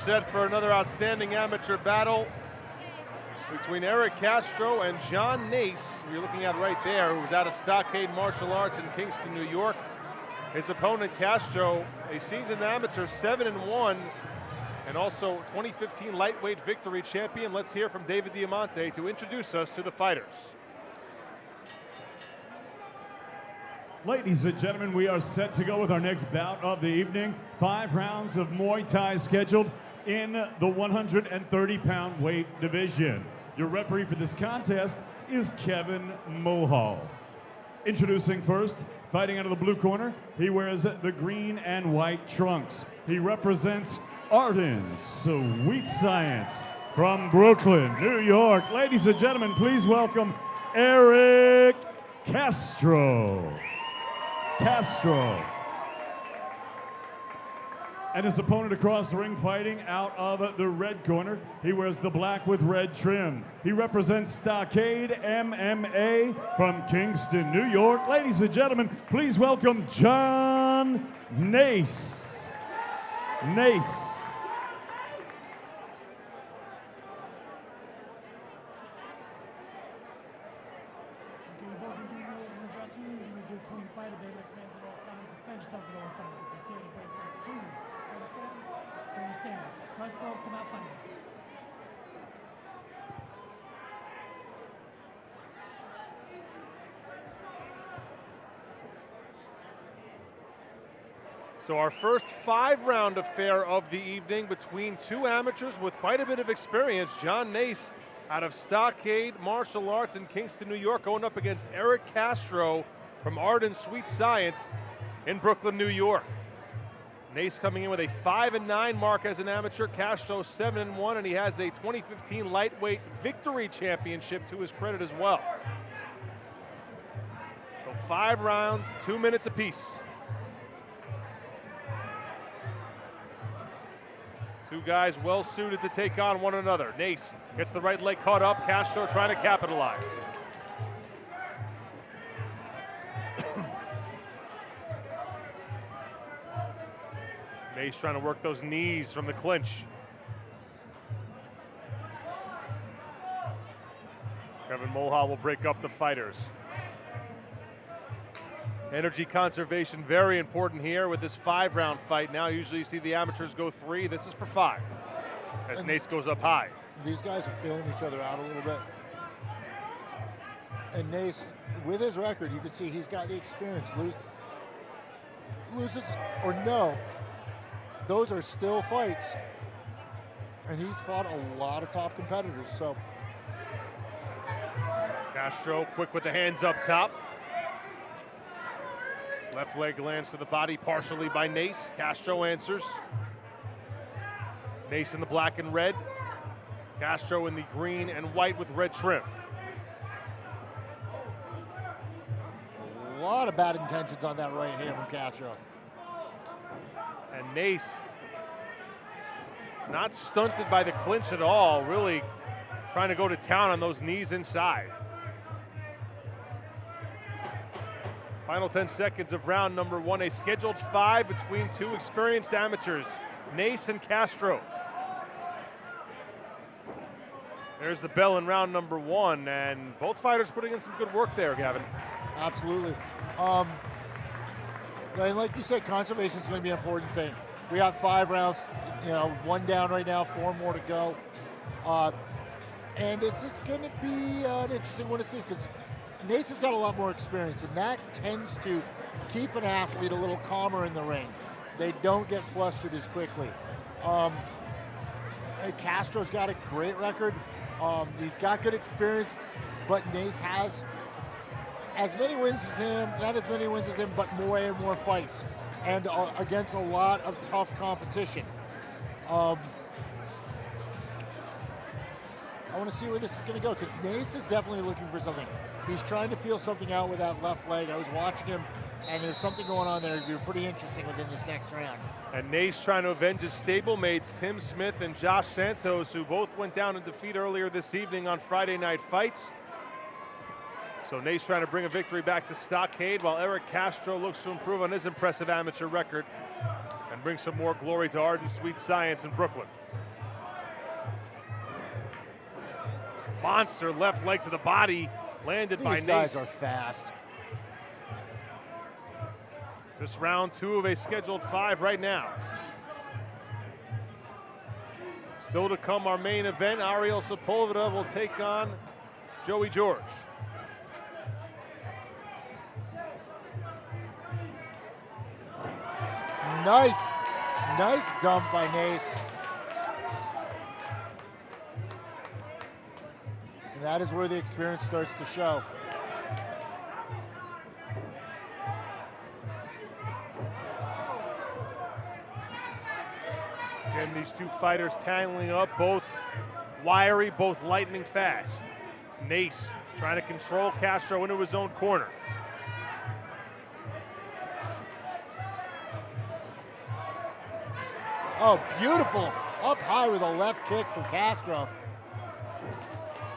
set for another outstanding amateur battle between Erick Castro and John Nace, who you're looking at right there, who's out of Stockade Martial Arts in Kingston, New York. His opponent, Castro, a seasoned amateur, 7-1, and also 2015 lightweight victory champion. Let's hear from David Diamante to introduce us to the fighters. Ladies and gentlemen, we are set to go with our next bout of the evening. 5 rounds of Muay Thai scheduled in the 130-pound weight division. Your referee for this contest is Kevin Mohal. Introducing first, fighting out of the blue corner, he wears the green and white trunks. He represents Arden Sweet Science from Brooklyn, New York. Ladies and gentlemen, please welcome Erick Castro. And his opponent across the ring, fighting out of the red corner, he wears the black with red trim. He represents Stockade MMA from Kingston, New York. Ladies and gentlemen, please welcome John Nace. Clean fight, they make hands at all times, defend yourself at all times. If you take it, break clean. Do you understand? Punch balls, come out fighting. So our first 5-round affair of the evening between two amateurs with quite a bit of experience. John Nace out of Stockade Martial Arts in Kingston, New York, going up against Erick Castro from Arden Sweet Science in Brooklyn, New York. Nace coming in with a 5-9 mark as an amateur, Castro 7-1, and he has a 2015 lightweight victory championship to his credit as well. So 5 rounds, 2 minutes apiece. Two guys well suited to take on one another. Nace gets the right leg caught up, Castro trying to capitalize. Nace trying to work those knees from the clinch. Kevin Mohal will break up the fighters. Energy conservation very important here with this 5-round fight. Now usually you see the amateurs go 3. This is for 5 as Nace goes up high. These guys are feeling each other out a little bit. And Nace, with his record, you can see he's got the experience. Loses or no, those are still fights. And he's fought a lot of top competitors, so. Castro quick with the hands up top. Left leg lands to the body partially by Nace. Castro answers. Nace in the black and red. Castro in the green and white with red trim. A lot of bad intentions on that right hand from Castro. And Nace not stunted by the clinch at all, really trying to go to town on those knees inside. Final 10 seconds of round number 1, a scheduled 5 between two experienced amateurs, Nace and Castro. There's the bell in round number 1, and both fighters putting in some good work there, Gavin. Absolutely. And like you said, conservation is going to be an important thing. We got 5 rounds, 1 down right now, 4 more to go. And it's just going to be an interesting one to see because Nace has got a lot more experience, and that tends to keep an athlete a little calmer in the ring. They don't get flustered as quickly. And Castro's got a great record. He's got good experience, but Nace has as many wins as him, not as many wins as him, but more and more fights, and against a lot of tough competition. I want to see where this is going to go, because Nace is definitely looking for something. He's trying to feel something out with that left leg. I was watching him, and there's something going on there. It'll be pretty interesting within this next round. And Nace trying to avenge his stablemates, Tim Smith and Josh Santos, who both went down in defeat earlier this evening on Friday Night Fights. So Nace trying to bring a victory back to Stockade, while Erick Castro looks to improve on his impressive amateur record. And and bring some more glory to Art and Sweet Science in Brooklyn. Monster left leg to the body, landed by Nace. These guys are fast. This round 2 of a scheduled 5 right now. Still to come, our main event. Ariel Sepulveda will take on Joey George. Nice dump by Nace. And that is where the experience starts to show. Again, these two fighters tangling up, both wiry, both lightning fast. Nace trying to control Castro into his own corner. Oh, beautiful. Up high with a left kick from Castro.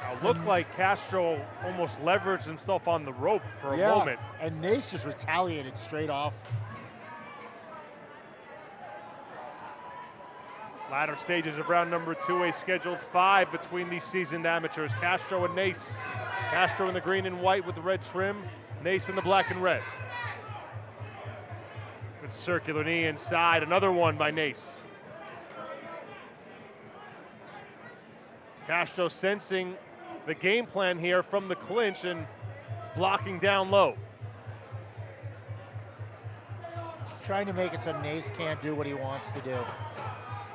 Now, looked like Castro almost leveraged himself on the rope for a moment. And Nace just retaliated straight off. Latter stages of round number 2, a scheduled 5 between these seasoned amateurs, Castro and Nace. Castro in the green and white with the red trim, Nace in the black and red. Good circular knee inside, another one by Nace. Castro sensing the game plan here from the clinch and blocking down low. Trying to make it so Nace can't do what he wants to do.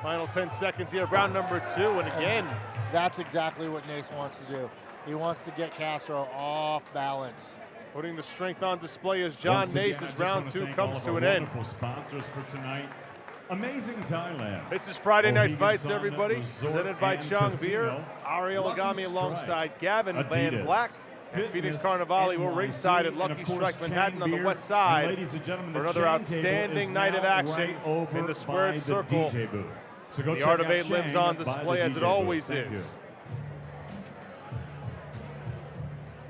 Final 10 seconds here, round number 2, and again. That's exactly what Nace wants to do. He wants to get Castro off balance. Putting the strength on display as John Nace's round 2 comes to an end. Sponsors for tonight. Amazing Thailand. This is Friday Night Fights, everybody. Presented by Chang Beer. Ariel Agami alongside Gavin Van Black. And Phoenix Carnivale will ringside at Lucky Strike Manhattan on the west side for another outstanding night of action in the squared circle. The Art of 8 lives on display as it always is.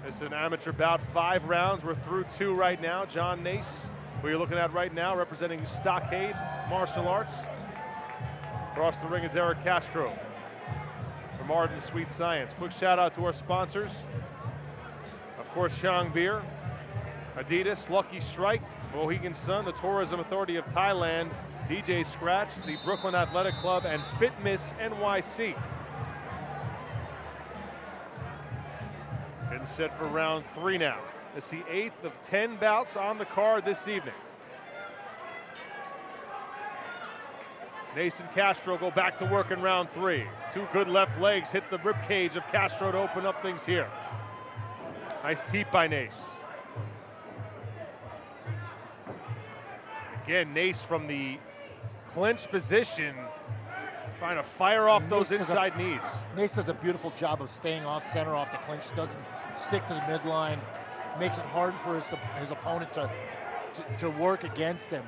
It's an amateur bout, 5 rounds. We're through 2 right now. John Nace, who you're looking at right now, representing Stockade Martial Arts. Across the ring is Erick Castro from Art and Sweet Science. Quick shout out to our sponsors. Of course, Chang Beer, Adidas, Lucky Strike, Mohegan Sun, the Tourism Authority of Thailand, DJ Scratch, the Brooklyn Athletic Club, and Fitmiss NYC. Getting set for round 3 now. It's the 8th of 10 bouts on the card this evening. Nace and Castro go back to work in round 3. 2 good left legs hit the ribcage of Castro to open up things here. Nice teep by Nace. Again, Nace from the clinch position, trying to fire off those inside knees. Nace does a beautiful job of staying off center, off the clinch, doesn't stick to the midline, makes it hard for his opponent to work against him.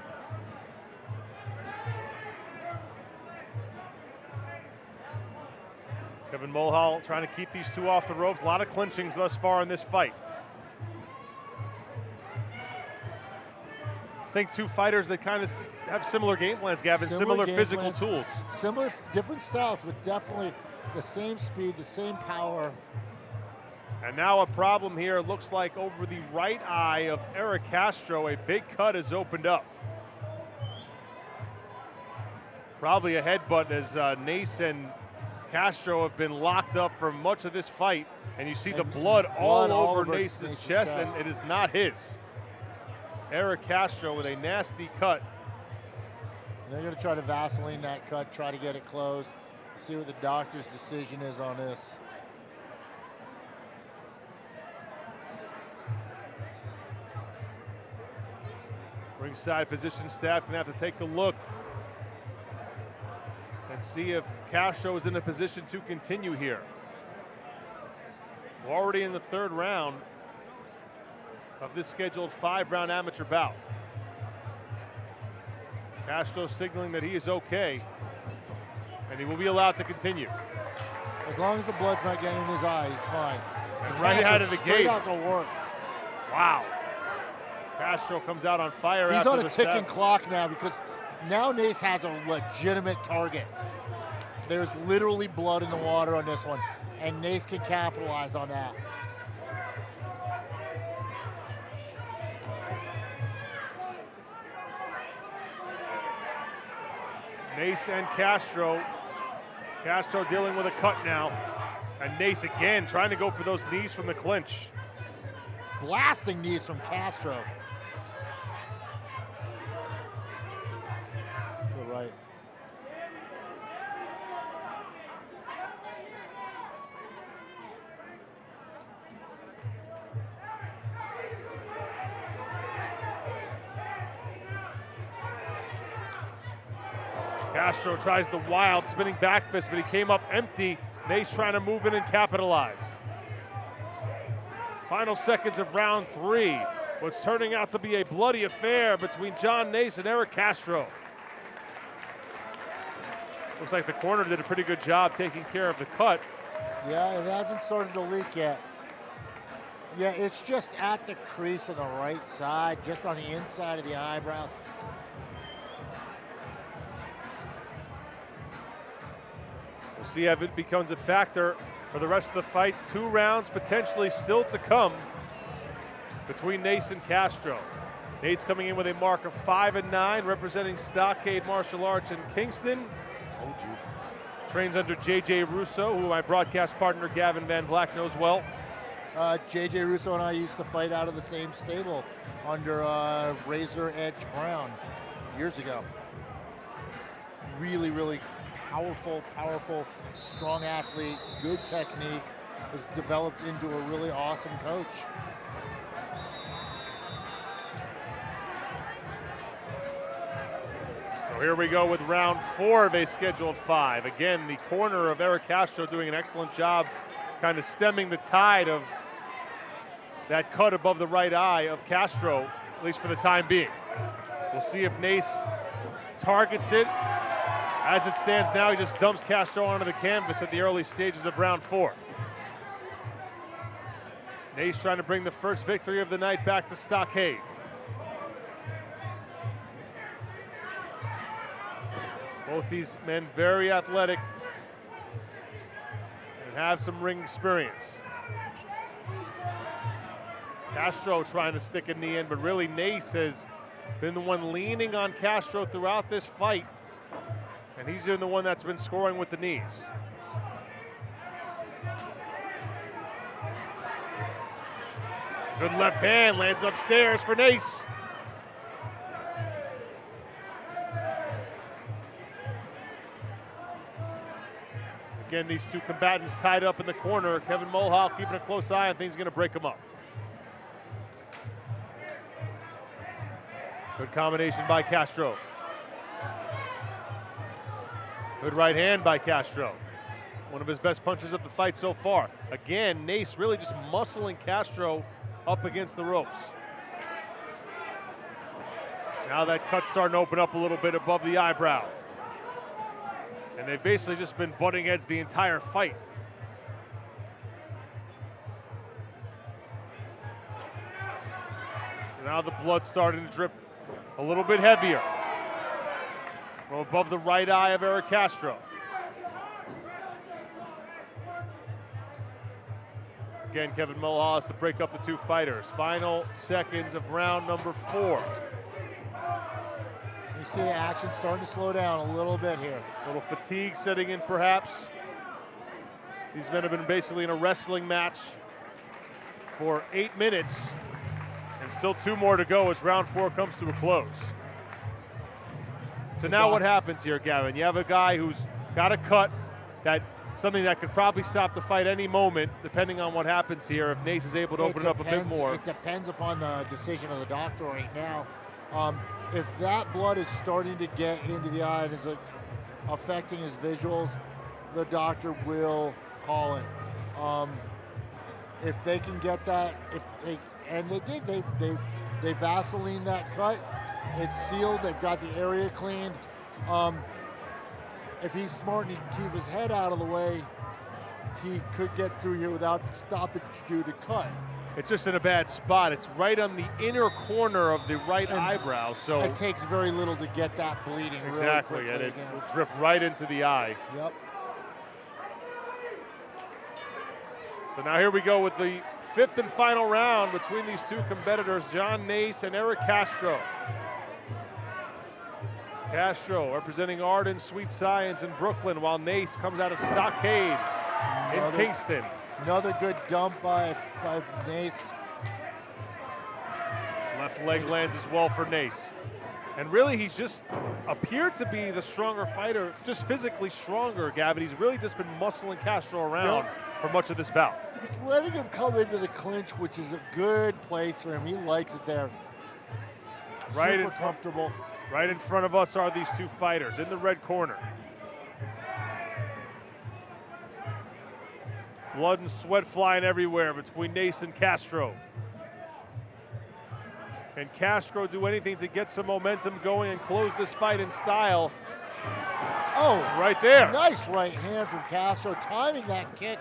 Kevin Mulhall trying to keep these two off the ropes. A lot of clinchings thus far in this fight. I think two fighters that kind of have similar game plans, Gavin, similar physical tools. Similar, different styles, but definitely the same speed, the same power. And now a problem here. It looks like over the right eye of Erick Castro, a big cut has opened up. Probably a headbutt as Nace and Castro have been locked up for much of this fight. And you see the blood all over Nace's chest, and it is not his. Erick Castro with a nasty cut. And they're going to try to Vaseline that cut, try to get it closed, see what the doctor's decision is on this. Ringside position staff gonna have to take a look and see if Castro is in a position to continue here. We're already in the 3rd round of this scheduled 5-round amateur bout. Castro signaling that he is okay, and he will be allowed to continue. As long as the blood's not getting in his eye, he's fine. And right out of the gate. Out to work. Wow. Castro comes out on fire. He's after on a the ticking stab. clock now because Now Nace has a legitimate target. There's literally blood in the water on this one, and Nace can capitalize on that. Nace and Castro. Castro dealing with a cut now. And Nace again trying to go for those knees from the clinch. Blasting knees from Castro. You're right. Castro tries the wild spinning back fist, but he came up empty. Nace trying to move in and capitalize. Final seconds of round 3. What's turning out to be a bloody affair between John Nace and Erick Castro. Looks like the corner did a pretty good job taking care of the cut. Yeah, it hasn't started to leak yet. Yeah, it's just at the crease on the right side, just on the inside of the eyebrow. We'll see if it becomes a factor for the rest of the fight. 2 rounds potentially still to come between Nace and Castro. Nace coming in with a mark of 5-9, representing Stockade Martial Arts in Kingston. Told you. Trains under J.J. Russo, who my broadcast partner Gavin Van Black knows well. J.J. Russo and I used to fight out of the same stable under Razor Edge Brown years ago. Really, really powerful, strong athlete, good technique, has developed into a really awesome coach. So here we go with round 4 of a scheduled 5. Again, the corner of Erick Castro doing an excellent job kind of stemming the tide of that cut above the right eye of Castro, at least for the time being. We'll see if Nace targets it. As it stands now, he just dumps Castro onto the canvas at the early stages of round 4. Nace trying to bring the first victory of the night back to Stockade. Both these men very athletic and have some ring experience. Castro trying to stick a knee in, but really Nace has been the one leaning on Castro throughout this fight. And he's been the one that's been scoring with the knees. Good left hand, lands upstairs for Nace. Again, these two combatants tied up in the corner. Kevin Mulhall keeping a close eye on things, going to break them up. Good combination by Castro. Good right hand by Castro. One of his best punches of the fight so far. Again, Nace really just muscling Castro up against the ropes. Now that cut's starting to open up a little bit above the eyebrow. And they've basically just been butting heads the entire fight. So now the blood's starting to drip a little bit heavier from above the right eye of Erick Castro. Again, Kevin Mulhall has to break up the two fighters. Final seconds of round number 4. You see the action starting to slow down a little bit here. A little fatigue setting in perhaps. These men have been basically in a wrestling match for 8 minutes, and still 2 more to go as round 4 comes to a close. So now what happens here, Gavin? You have a guy who's got a cut, something that could probably stop the fight any moment, depending on what happens here, if Nace is able to open it up a bit more. It depends upon the decision of the doctor right now. If that blood is starting to get into the eye and is affecting his visuals, the doctor will call it. If they can get that, and they did, they Vaseline that cut. It's sealed. They've got the area cleaned. If he's smart and he can keep his head out of the way, he could get through here without stoppage due to cut. It's just in a bad spot. It's right on the inner corner of the right eyebrow, so it takes very little to get that bleeding. exactly, really and it again. will drip right into the eye. Yep. So now here we go with the 5th and final round between these two competitors, John Nace and Erick Castro. Castro representing Arden Sweet Science in Brooklyn, while Nace comes out of Stockade in Kingston. Another good dump by Nace. Left leg lands as well for Nace. And really, he's just appeared to be the stronger fighter, just physically stronger, Gavin. He's really just been muscling Castro around for much of this bout. Just letting him come into the clinch, which is a good place for him. He likes it there. Right Super comfortable. Right in front of us are these two fighters in the red corner. Blood and sweat flying everywhere between Nace and Castro. Can Castro do anything to get some momentum going and close this fight in style? Oh, right there. Nice right hand from Castro, timing that kick.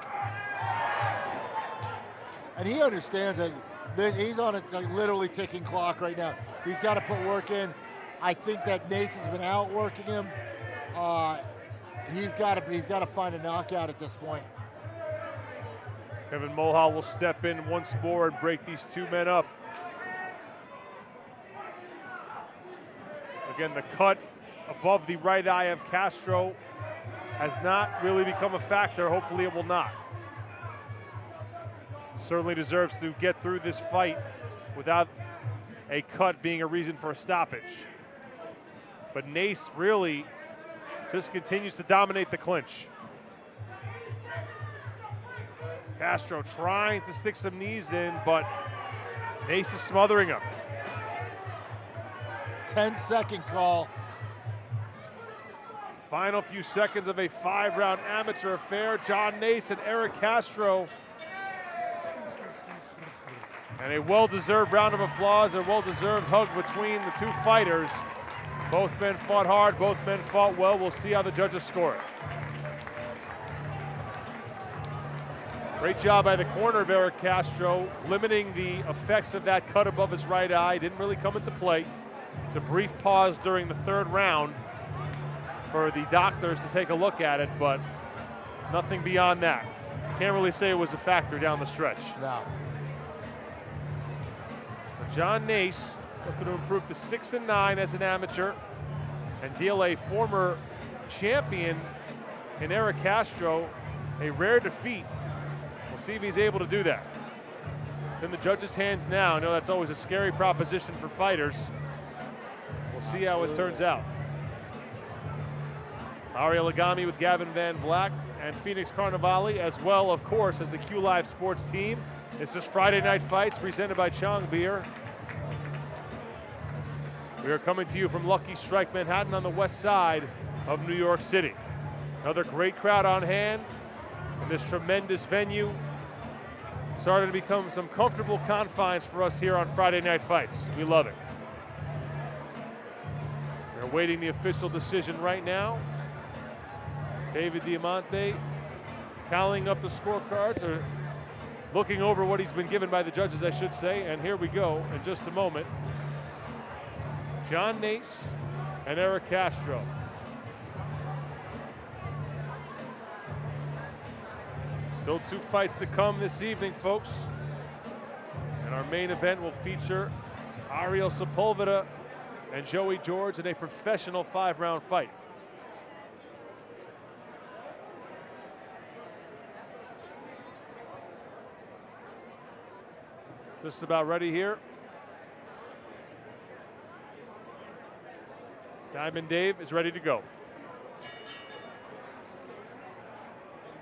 And he understands that he's on a literally ticking clock right now. He's got to put work in. I think that Nace has been outworking him. He's got to find a knockout at this point. Kevin Mulhall will step in once more and break these two men up. Again, the cut above the right eye of Castro has not really become a factor. Hopefully it will not. Certainly deserves to get through this fight without a cut being a reason for a stoppage. But Nace really just continues to dominate the clinch. Castro trying to stick some knees in, but Nace is smothering him. 10-second call. Final few seconds of a 5-round amateur affair. John Nace and Erick Castro. And a well-deserved round of applause, a well-deserved hug between the two fighters. Both men fought hard, both men fought well. We'll see how the judges score it. Great job by the corner of Erick Castro, limiting the effects of that cut above his right eye. Didn't really come into play. It's a brief pause during the 3rd round for the doctors to take a look at it, but nothing beyond that. Can't really say it was a factor down the stretch. No. But John Nace looking to improve to 6-9 as an amateur and deal a former champion in Erick Castro a rare defeat. We'll see if he's able to do that. It's in the judges' hands now. I know that's always a scary proposition for fighters. We'll see how it turns out. Ariel Agami with Gavin Van Vlack and Phoenix Carnivale, as well, of course, as the Q Live Sports team. This is Friday Night Fights presented by Chong Beer. We are coming to you from Lucky Strike Manhattan on the west side of New York City. Another great crowd on hand in this tremendous venue. Starting to become some comfortable confines for us here on Friday Night Fights. We love it. We're awaiting the official decision right now. David Diamante tallying up the scorecards, or looking over what he's been given by the judges, I should say. And here we go in just a moment. John Nace and Erick Castro. Still 2 fights to come this evening, folks. And our main event will feature Ariel Sepulveda and Joey George in a professional 5-round fight. Just about ready here. Diamond Dave is ready to go.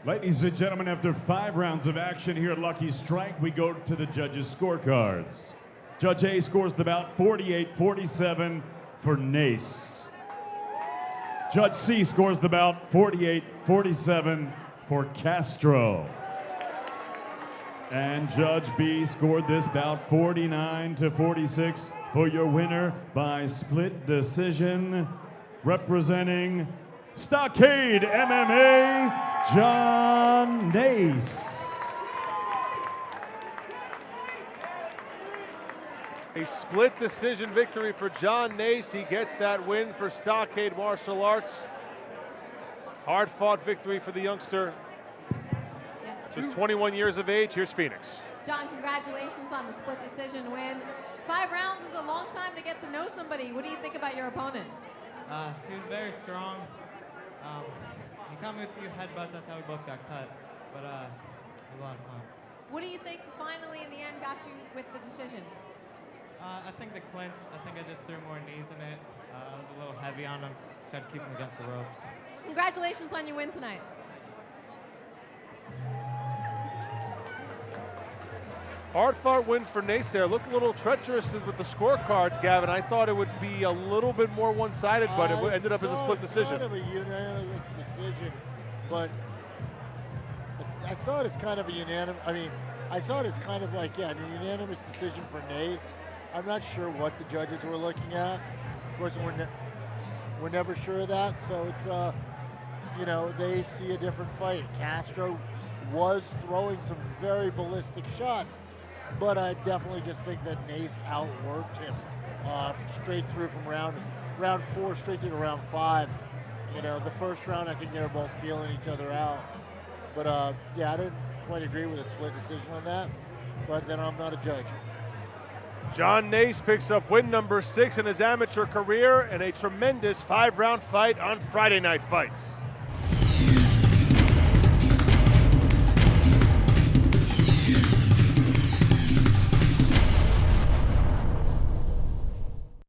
Ladies and gentlemen, after 5 rounds of action here at Lucky Strike, we go to the judges' scorecards. Judge A scores the bout 48-47 for Nace. Judge C scores the bout 48-47 for Castro. And Judge B scored this bout 49-46 for your winner by split decision, representing Stockade MMA, John Nace. A split decision victory for John Nace. He gets that win for Stockade Martial Arts. Hard-fought victory for the youngster. Yeah. Just 21 years of age. Here's Phoenix. John, congratulations on the split decision win. 5 rounds is a long time to get to know somebody. What do you think about your opponent? He was very strong. He caught me with a few headbutts. That's how we both got cut. But it was a lot of fun. What do you think finally in the end got you with the decision? I think the clinch. I think I just threw more knees in it. I was a little heavy on him. Tried to keep him against the ropes. Congratulations on your win tonight. Hard-fought win for Nace there. Looked a little treacherous with the scorecards, Gavin. I thought it would be a little bit more one-sided, but it ended up as a split decision. It's kind of a unanimous decision, but I saw it as kind of a unanimous. I mean, I saw it as kind of like, yeah, a unanimous decision for Nace. I'm not sure what the judges were looking at. Of course, we're never sure of that. So it's, you know, they see a different fight. Castro was throwing some very ballistic shots, but I definitely just think that Nace outworked him straight through from round 4 straight through to round 5. You know, the first round, I think they were both feeling each other out. But yeah, I didn't quite agree with a split decision on that, but then I'm not a judge. John Nace picks up win number 6 in his amateur career and a tremendous 5-round fight on Friday Night Fights.